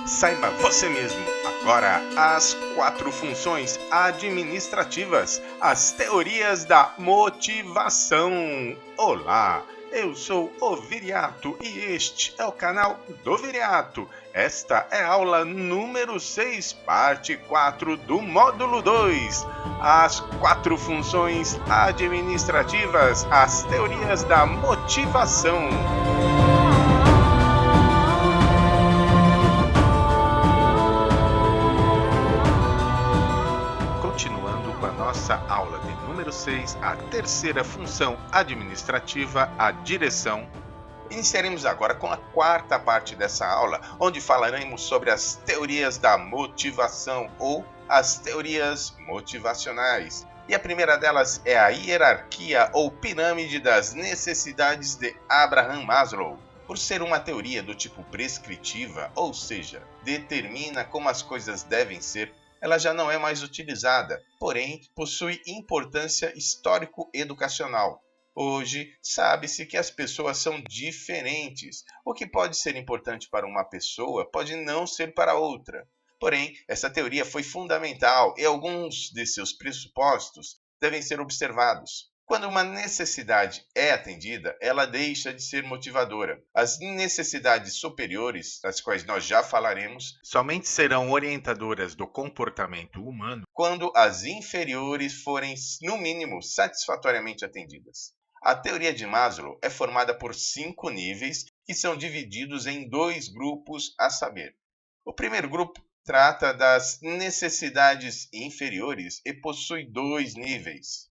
Saiba você mesmo. Agora, as 4 funções administrativas, as teorias da motivação. Olá, eu sou o Viriato e este é o canal do Viriato. Esta é a aula número 6, parte 4 do módulo 2. As 4 funções administrativas, as teorias da motivação. Continuando com a nossa aula de número 6, a terceira função administrativa, a direção. Iniciaremos agora com a quarta parte dessa aula, onde falaremos sobre as teorias da motivação ou as teorias motivacionais. E a primeira delas é a hierarquia ou pirâmide das necessidades de Abraham Maslow. Por ser uma teoria do tipo prescritiva, ou seja, determina como as coisas devem ser, ela já não é mais utilizada, porém possui importância histórico-educacional. Hoje, sabe-se que as pessoas são diferentes. O que pode ser importante para uma pessoa pode não ser para outra. Porém, essa teoria foi fundamental e alguns de seus pressupostos devem ser observados. Quando uma necessidade é atendida, ela deixa de ser motivadora. As necessidades superiores, das quais nós já falaremos, somente serão orientadoras do comportamento humano quando as inferiores forem, no mínimo, satisfatoriamente atendidas. A teoria de Maslow é formada por 5 níveis que são divididos em 2 grupos, a saber. O primeiro grupo trata das necessidades inferiores e possui 2 níveis.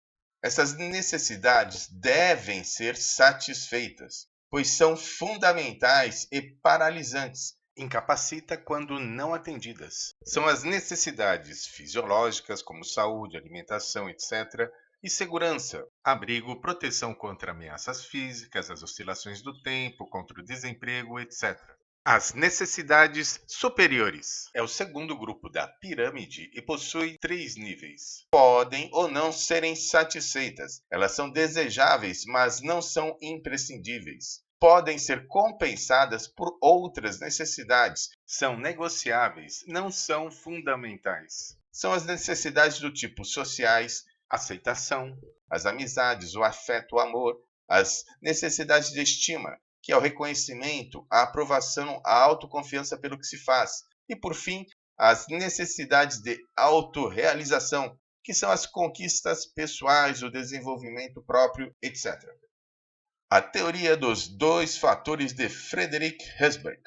Essas necessidades devem ser satisfeitas, pois são fundamentais e paralisantes. Incapacita quando não atendidas. São as necessidades fisiológicas, como saúde, alimentação, etc., e segurança, abrigo, proteção contra ameaças físicas, as oscilações do tempo, contra o desemprego, etc. As necessidades superiores é o segundo grupo da pirâmide e possui 3 níveis. Podem ou não serem satisfeitas. Elas são desejáveis, mas não são imprescindíveis. Podem ser compensadas por outras necessidades. São negociáveis, não são fundamentais. São as necessidades do tipo sociais, aceitação, as amizades, o afeto, o amor, as necessidades de estima, que é o reconhecimento, a aprovação, a autoconfiança pelo que se faz. E, por fim, as necessidades de autorrealização, que são as conquistas pessoais, o desenvolvimento próprio, etc. A teoria dos 2 fatores de Frederick Herzberg.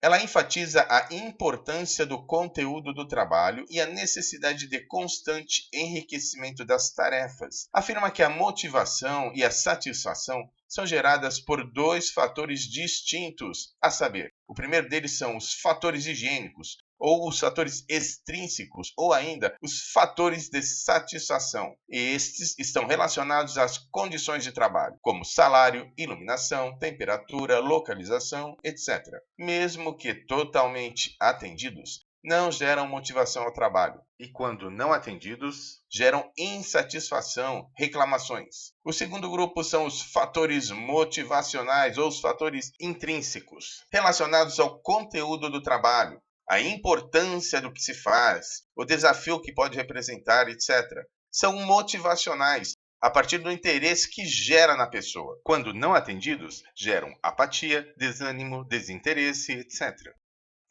Ela enfatiza a importância do conteúdo do trabalho e a necessidade de constante enriquecimento das tarefas. Afirma que a motivação e a satisfação são geradas por 2 fatores distintos, a saber, o primeiro deles são os fatores higiênicos, ou os fatores extrínsecos, ou ainda os fatores de satisfação. E estes estão relacionados às condições de trabalho, como salário, iluminação, temperatura, localização, etc. Mesmo que totalmente atendidos, não geram motivação ao trabalho. E quando não atendidos, geram insatisfação, reclamações. O segundo grupo são os fatores motivacionais ou os fatores intrínsecos, relacionados ao conteúdo do trabalho, a importância do que se faz, o desafio que pode representar, etc. São motivacionais, a partir do interesse que gera na pessoa. Quando não atendidos, geram apatia, desânimo, desinteresse, etc.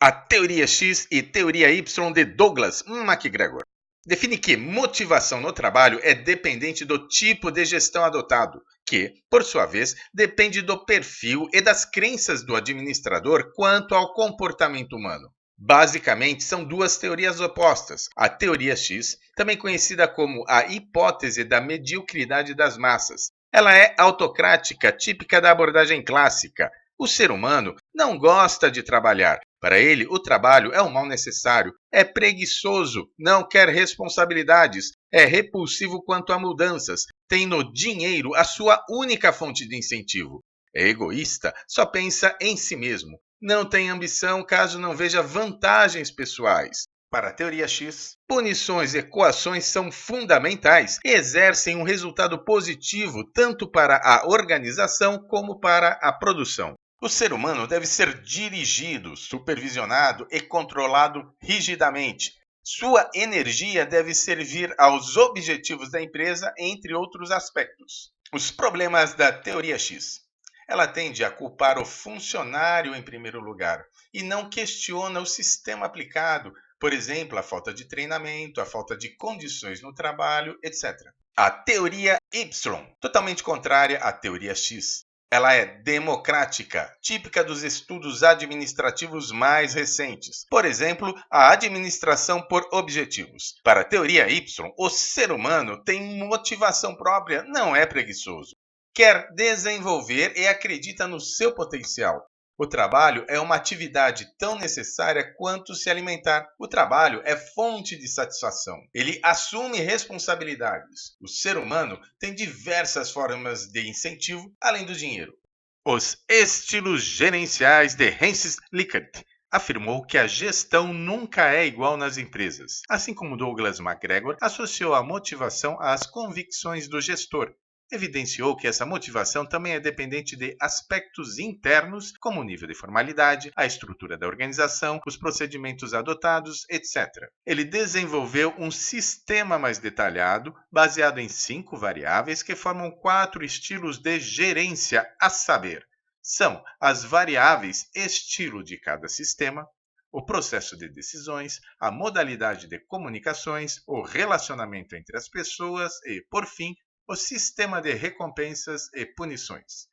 A teoria X e teoria Y de Douglas MacGregor define que motivação no trabalho é dependente do tipo de gestão adotado, que, por sua vez, depende do perfil e das crenças do administrador quanto ao comportamento humano. Basicamente, são 2 teorias opostas. A teoria X, também conhecida como a hipótese da mediocridade das massas. Ela é autocrática, típica da abordagem clássica. O ser humano não gosta de trabalhar. Para ele, o trabalho é um mal necessário, é preguiçoso, não quer responsabilidades, é repulsivo quanto a mudanças, tem no dinheiro a sua única fonte de incentivo. É egoísta, só pensa em si mesmo. Não tem ambição caso não veja vantagens pessoais. Para a teoria X, punições e coações são fundamentais e exercem um resultado positivo tanto para a organização como para a produção. O ser humano deve ser dirigido, supervisionado e controlado rigidamente. Sua energia deve servir aos objetivos da empresa, entre outros aspectos. Os problemas da teoria X. Ela tende a culpar o funcionário em primeiro lugar e não questiona o sistema aplicado, por exemplo, a falta de treinamento, a falta de condições no trabalho, etc. A teoria Y, totalmente contrária à teoria X. Ela é democrática, típica dos estudos administrativos mais recentes. Por exemplo, a administração por objetivos. Para a teoria Y, o ser humano tem motivação própria, não é preguiçoso. Quer desenvolver e acredita no seu potencial. O trabalho é uma atividade tão necessária quanto se alimentar. O trabalho é fonte de satisfação. Ele assume responsabilidades. O ser humano tem diversas formas de incentivo além do dinheiro. Os estilos gerenciais de Hans Likert afirmou que a gestão nunca é igual nas empresas. Assim como Douglas MacGregor associou a motivação às convicções do gestor. Evidenciou que essa motivação também é dependente de aspectos internos, como o nível de formalidade, a estrutura da organização, os procedimentos adotados, etc. Ele desenvolveu um sistema mais detalhado, baseado em 5 variáveis que formam 4 estilos de gerência, a saber, são as variáveis estilo de cada sistema, o processo de decisões, a modalidade de comunicações, o relacionamento entre as pessoas e, por fim, o sistema de recompensas e punições.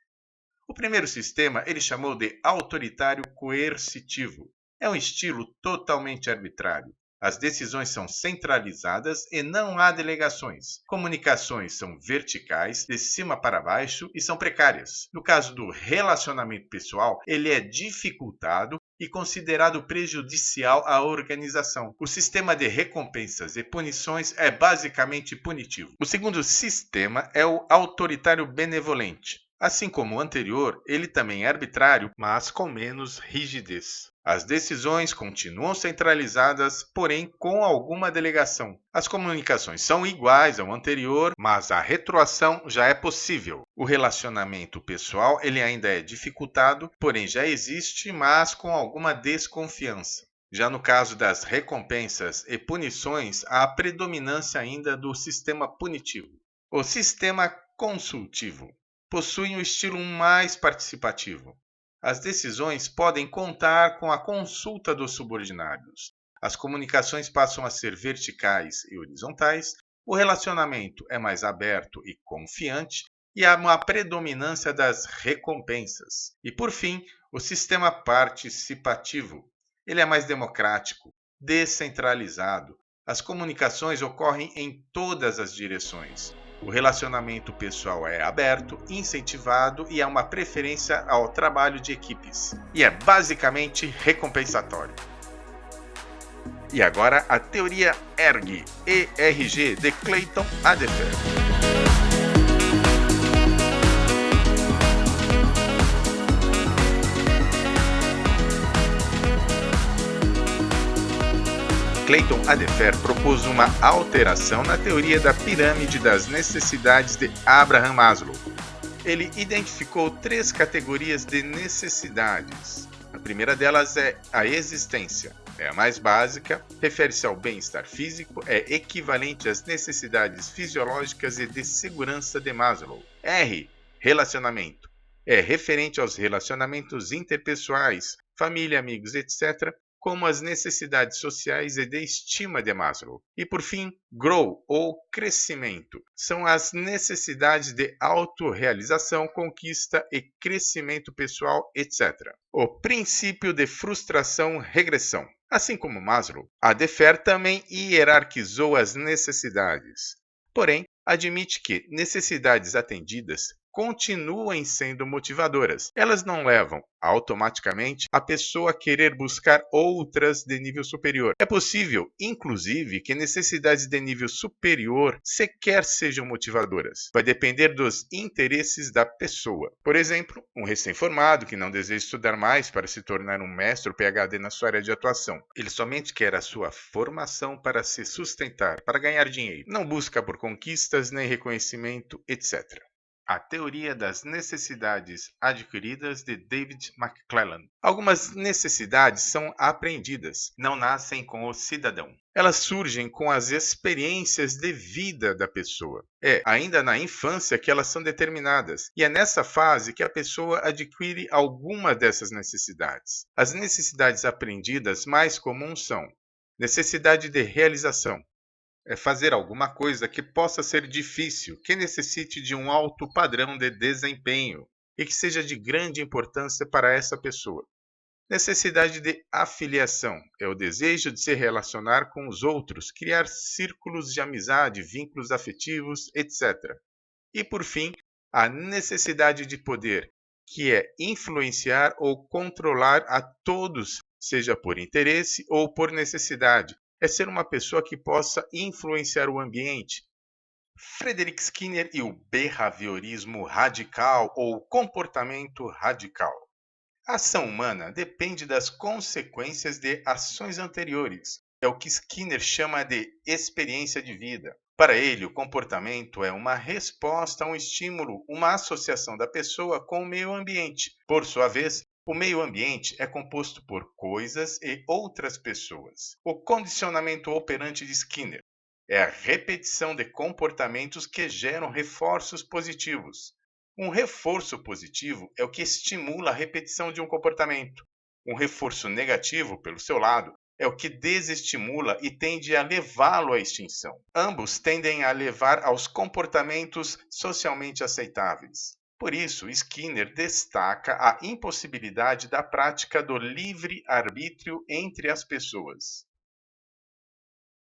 O primeiro sistema ele chamou de autoritário coercitivo. É um estilo totalmente arbitrário. As decisões são centralizadas e não há delegações. Comunicações são verticais, de cima para baixo, e são precárias. No caso do relacionamento pessoal, ele é dificultado e considerado prejudicial à organização. O sistema de recompensas e punições é basicamente punitivo. O segundo sistema é o autoritário benevolente. Assim como o anterior, ele também é arbitrário, mas com menos rigidez. As decisões continuam centralizadas, porém com alguma delegação. As comunicações são iguais ao anterior, mas a retroação já é possível. O relacionamento pessoal ele ainda é dificultado, porém já existe, mas com alguma desconfiança. Já no caso das recompensas e punições, há a predominância ainda do sistema punitivo. O sistema consultivo possui um estilo mais participativo. As decisões podem contar com a consulta dos subordinados. As comunicações passam a ser verticais e horizontais, o relacionamento é mais aberto e confiante, e há uma predominância das recompensas. E, por fim, o sistema participativo. Ele é mais democrático, descentralizado. As comunicações ocorrem em todas as direções. O relacionamento pessoal é aberto, incentivado e há uma preferência ao trabalho de equipes. E é basicamente recompensatório. E agora a teoria ERG de Clayton Adefer. Clayton Adefer propôs uma alteração na teoria da pirâmide das necessidades de Abraham Maslow. Ele identificou 3 categorias de necessidades. A primeira delas é a existência. É a mais básica, refere-se ao bem-estar físico, é equivalente às necessidades fisiológicas e de segurança de Maslow. R. Relacionamento. É referente aos relacionamentos interpessoais, família, amigos, etc., como as necessidades sociais e de estima de Maslow. E, por fim, grow, ou crescimento, são as necessidades de autorrealização, conquista e crescimento pessoal, etc. O princípio de frustração-regressão. Assim como Maslow, Adefer também hierarquizou as necessidades. Porém, admite que necessidades atendidas continuem sendo motivadoras. Elas não levam automaticamente a pessoa a querer buscar outras de nível superior. É possível, inclusive, que necessidades de nível superior sequer sejam motivadoras. Vai depender dos interesses da pessoa. Por exemplo, um recém-formado que não deseja estudar mais para se tornar um mestre ou PhD na sua área de atuação. Ele somente quer a sua formação para se sustentar, para ganhar dinheiro. Não busca por conquistas nem reconhecimento, etc. A teoria das necessidades adquiridas de David McClellan. Algumas necessidades são aprendidas, não nascem com o cidadão. Elas surgem com as experiências de vida da pessoa. É ainda na infância que elas são determinadas, e é nessa fase que a pessoa adquire alguma dessas necessidades. As necessidades aprendidas mais comuns são necessidade de realização, é fazer alguma coisa que possa ser difícil, que necessite de um alto padrão de desempenho e que seja de grande importância para essa pessoa. Necessidade de afiliação é o desejo de se relacionar com os outros, criar círculos de amizade, vínculos afetivos, etc. E, por fim, a necessidade de poder, que é influenciar ou controlar a todos, seja por interesse ou por necessidade. É ser uma pessoa que possa influenciar o ambiente. Frederick Skinner e o behaviorismo radical ou comportamento radical. A ação humana depende das consequências de ações anteriores. É o que Skinner chama de experiência de vida. Para ele, o comportamento é uma resposta a um estímulo, uma associação da pessoa com o meio ambiente. Por sua vez, o meio ambiente é composto por coisas e outras pessoas. O condicionamento operante de Skinner é a repetição de comportamentos que geram reforços positivos. Um reforço positivo é o que estimula a repetição de um comportamento. Um reforço negativo, pelo seu lado, é o que desestimula e tende a levá-lo à extinção. Ambos tendem a levar aos comportamentos socialmente aceitáveis. Por isso, Skinner destaca a impossibilidade da prática do livre-arbítrio entre as pessoas.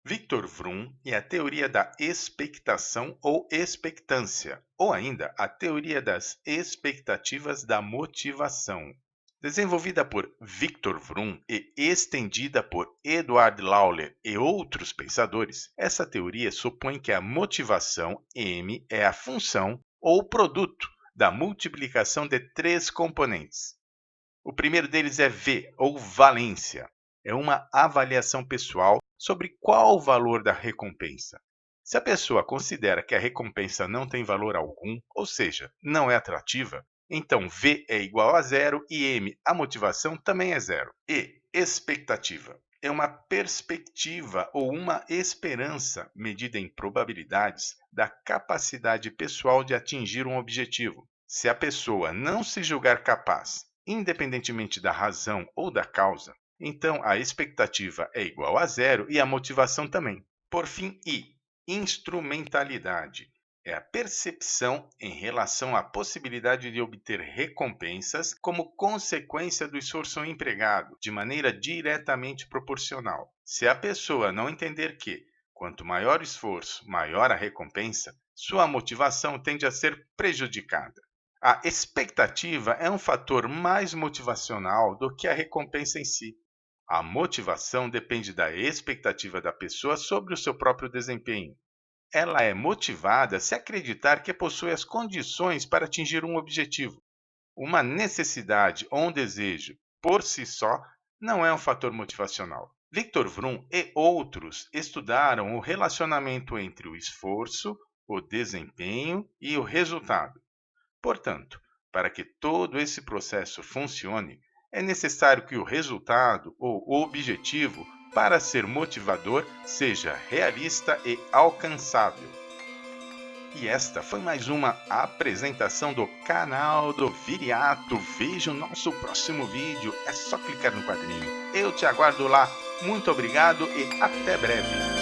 Victor Vroom e a teoria da expectação ou expectância, ou ainda a teoria das expectativas da motivação. Desenvolvida por Victor Vroom e estendida por Edward Lawler e outros pensadores, essa teoria supõe que a motivação, M, é a função ou produto da multiplicação de três componentes. O primeiro deles é V, ou valência. É uma avaliação pessoal sobre qual o valor da recompensa. Se a pessoa considera que a recompensa não tem valor algum, ou seja, não é atrativa, então V é igual a zero e M, a motivação, também é zero. E expectativa é uma perspectiva ou uma esperança medida em probabilidades da capacidade pessoal de atingir um objetivo. Se a pessoa não se julgar capaz, independentemente da razão ou da causa, então a expectativa é igual a zero e a motivação também. Por fim, I, instrumentalidade. É a percepção em relação à possibilidade de obter recompensas como consequência do esforço empregado, de maneira diretamente proporcional. Se a pessoa não entender que, quanto maior o esforço, maior a recompensa, sua motivação tende a ser prejudicada. A expectativa é um fator mais motivacional do que a recompensa em si. A motivação depende da expectativa da pessoa sobre o seu próprio desempenho. Ela é motivada se acreditar que possui as condições para atingir um objetivo. Uma necessidade ou um desejo, por si só, não é um fator motivacional. Victor Vroom e outros estudaram o relacionamento entre o esforço, o desempenho e o resultado. Portanto, para que todo esse processo funcione, é necessário que o resultado ou o objetivo, para ser motivador, seja realista e alcançável. E esta foi mais uma apresentação do canal do Viriato. Veja o nosso próximo vídeo, é só clicar no quadrinho. Eu te aguardo lá. Muito obrigado e até breve.